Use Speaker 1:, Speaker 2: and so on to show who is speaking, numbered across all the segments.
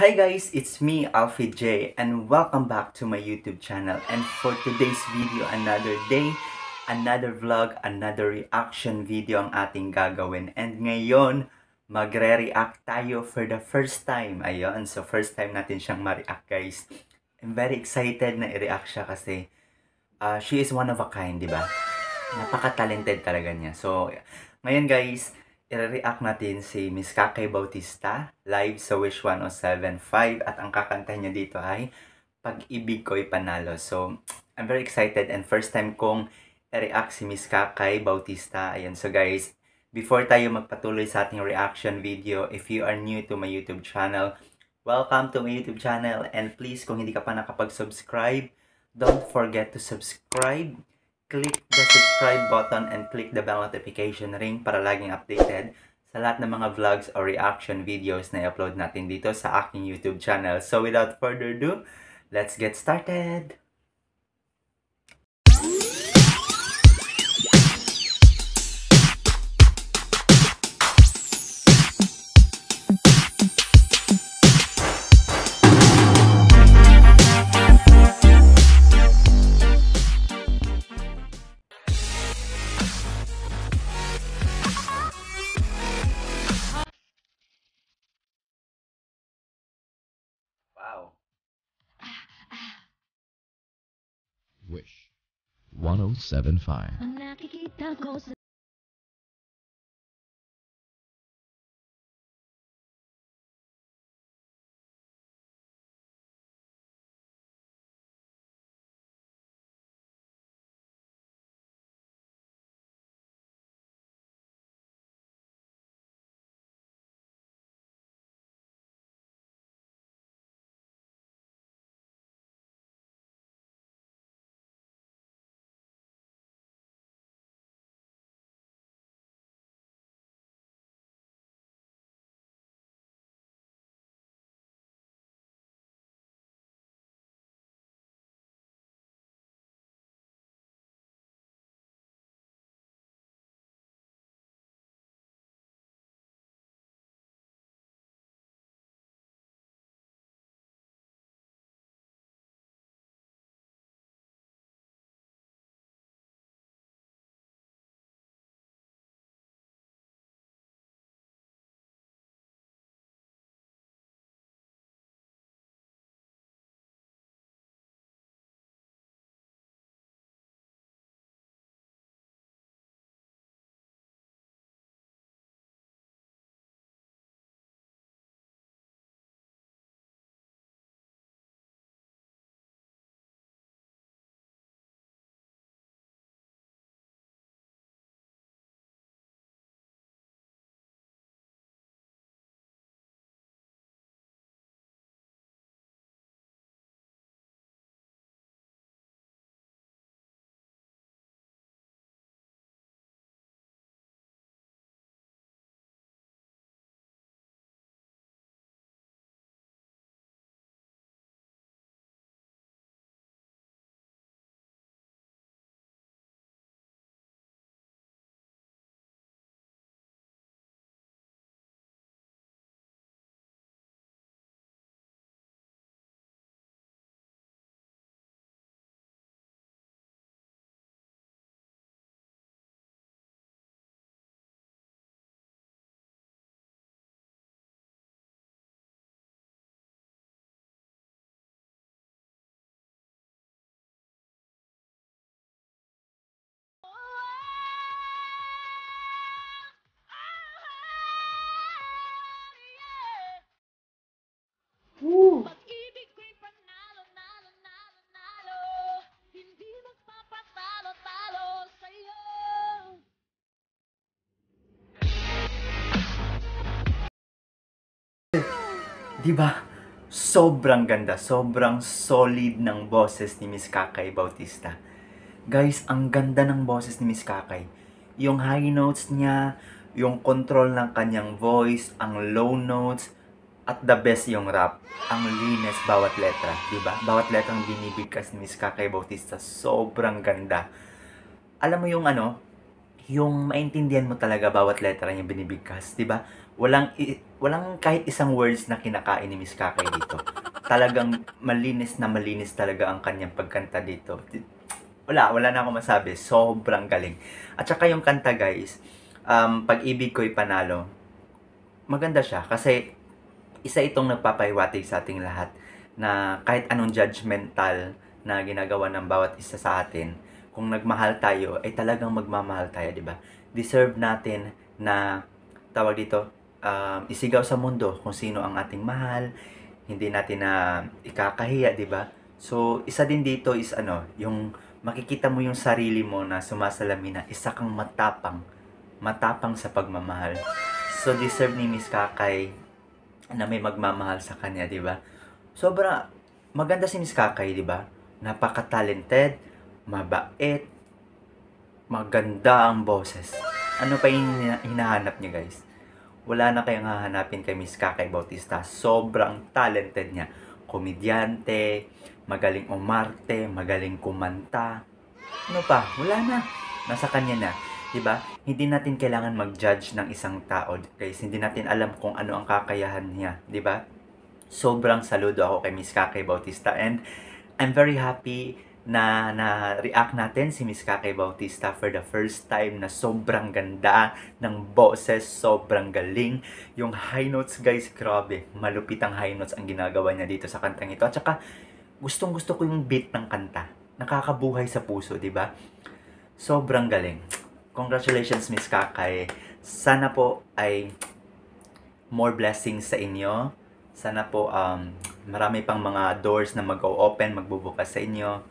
Speaker 1: Hi guys, it's me, Alfie J, and welcome back to my YouTube channel. And for today's video, another day, another vlog, another reaction video ang ating gagawin. And ngayon, magre-react tayo for the first time. Ayun, so first time natin siyang ma-react guys. I'm very excited na i-react siya kasi she is one of a kind, di ba? Napaka-talented talaga niya. So, ngayon guys, i-react natin si Miss Kakay Bautista live sa Wish 107.5 at ang kakantahin niya dito ay Pag-ibig ko'y panalo. So, I'm very excited and first time kong i-react si Miss Kakay Bautista. Ayan, so guys, before tayo magpatuloy sa ating reaction video, if you are new to my YouTube channel, welcome to my YouTube channel and please kung hindi ka pa nakapag-subscribe, don't forget to subscribe. Click the subscribe button and click the bell notification ring para laging updated sa lahat ng mga vlogs or reaction videos na i-upload natin dito sa aking YouTube channel. So without further ado, let's get started! Wow.
Speaker 2: Wish 107.5.
Speaker 3: Ang nakikita ko sa Pag-ibig ko'y panalo, nalo, nalo, nalo. Hindi magpapatalo, talo sa'yo.
Speaker 1: Diba? Sobrang ganda, sobrang solid ng boses ni Miss Kakay Bautista. Guys, ang ganda ng boses ni Miss Kakay. Yung high notes niya, yung control ng kanyang voice, ang low notes, at the best yung rap. Ang linis bawat letra, diba? Bawat letrang binibigkas ni Miss Kakay Bautista, sobrang ganda. Alam mo yung ano, yung maintindihan mo talaga bawat letra yung binibigkas, 'di ba? Walang kahit isang words na kinakain ni Miss Kakay dito. Talagang malinis na malinis talaga ang kanyang pagkanta dito. Wala na akong masabi. Sobrang galing. At saka yung kanta, guys, Pag-ibig ko'y panalo. Maganda siya kasi isa itong nagpapahiwatig sa ating lahat na kahit anong judgmental na ginagawa ng bawat isa sa atin, kung nagmahal tayo, ay talagang magmamahal tayo, di ba? Deserve natin na, tawag dito, isigaw sa mundo kung sino ang ating mahal, hindi natin na ikakahiya, di ba? So, isa din dito is yung makikita mo yung sarili mo na sumasalamin na isa kang matapang sa pagmamahal. So, deserve ni Miss Kakay na may magmamahal sa kanya, di ba? Sobra maganda si Miss Kakay, di ba? Napaka-talented, mabait, maganda ang boses. Ano pa yung hinahanap niyo, guys? Wala na kayong hahanapin kay Miss Kakay Bautista. Sobrang talented niya. Komedyante, magaling umarte, magaling kumanta. Ano pa? Wala na. Nasa kanya na. Diba? Hindi natin kailangan mag-judge ng isang tao, guys. Hindi natin alam kung ano ang kakayahan niya. Diba? Sobrang saludo ako kay Miss Kakay Bautista. And I'm very happy na na-react natin si Miss Kakay Bautista for the first time na sobrang ganda ng boses, sobrang galing. Yung high notes, guys, grabe. Malupit ang high notes ang ginagawa niya dito sa kantang ito. At saka, gustong-gusto ko yung beat ng kanta. Nakakabuhay sa puso, di ba? Sobrang galing. Congratulations, Miss Kakay. Sana po ay more blessings sa inyo. Sana po marami pang mga doors na mag-o-open, magbubukas sa inyo.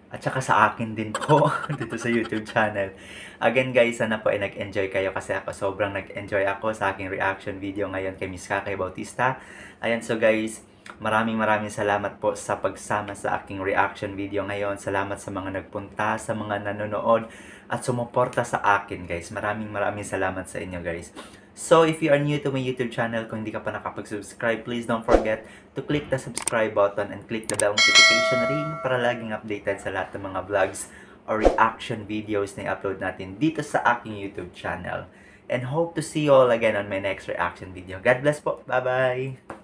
Speaker 1: At saka sa akin din po dito sa YouTube channel. Again, guys, sana po ay nag-enjoy kayo kasi ako sobrang nag-enjoy ako sa aking reaction video ngayon kay Miss Kakay Bautista. Ayan, so guys, maraming salamat po sa pagsama sa aking reaction video ngayon. Salamat sa mga nagpunta, sa mga nanonood at sumuporta sa akin, guys. Maraming salamat sa inyo, guys. So, if you are new to my YouTube channel, kung hindi ka pa nakapag-subscribe, please don't forget to click the subscribe button and click the bell notification ring para laging updated sa lahat ng mga vlogs or reaction videos na i-upload natin dito sa aking YouTube channel. And hope to see you all again on my next reaction video. God bless po. Bye-bye!